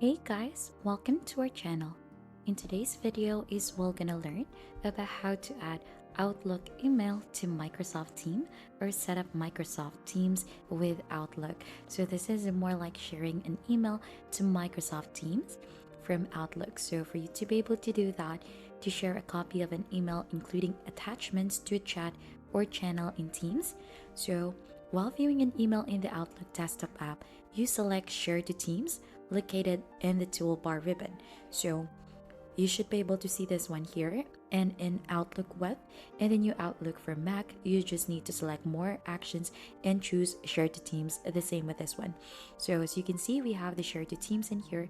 Hey guys, welcome to our channel. In today's video is we're gonna learn about how to add Outlook email to Microsoft Teams or set up Microsoft Teams with Outlook. So this is more like sharing an email to Microsoft Teams from Outlook. So for you to be able to do that, to share a copy of an email including attachments to a chat or channel in Teams. So while viewing an email in the Outlook desktop app, you select Share to Teams located in the toolbar ribbon. So you should be able to see this one here, and in Outlook Web and the new Outlook for Mac, you just need to select more actions and choose Share to Teams, the same with this one. So as you can see, we have the Share to Teams in here,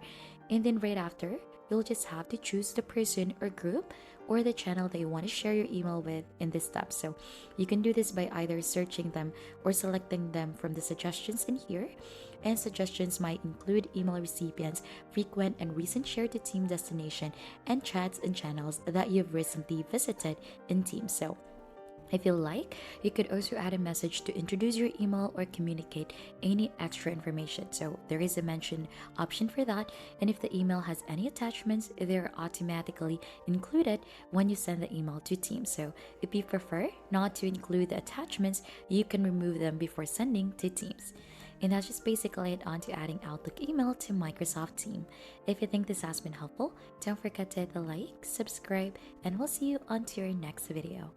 and then right after, you'll just have to choose the person or group or the channel that you want to share your email with in this tab. So you can do this by either searching them or selecting them from the suggestions in here. And suggestions might include email recipients, frequent and recent shared to team destination, and chats and channels that you've recently visited in Teams. So if you like, you could also add a message to introduce your email or communicate any extra information. So there is a mention option for that. And if the email has any attachments, they're automatically included when you send the email to Teams. So if you prefer not to include the attachments, you can remove them before sending to Teams. And that's just basically it on to adding Outlook email to Microsoft Teams. If you think this has been helpful, don't forget to hit the like, subscribe, and we'll see you on to your next video.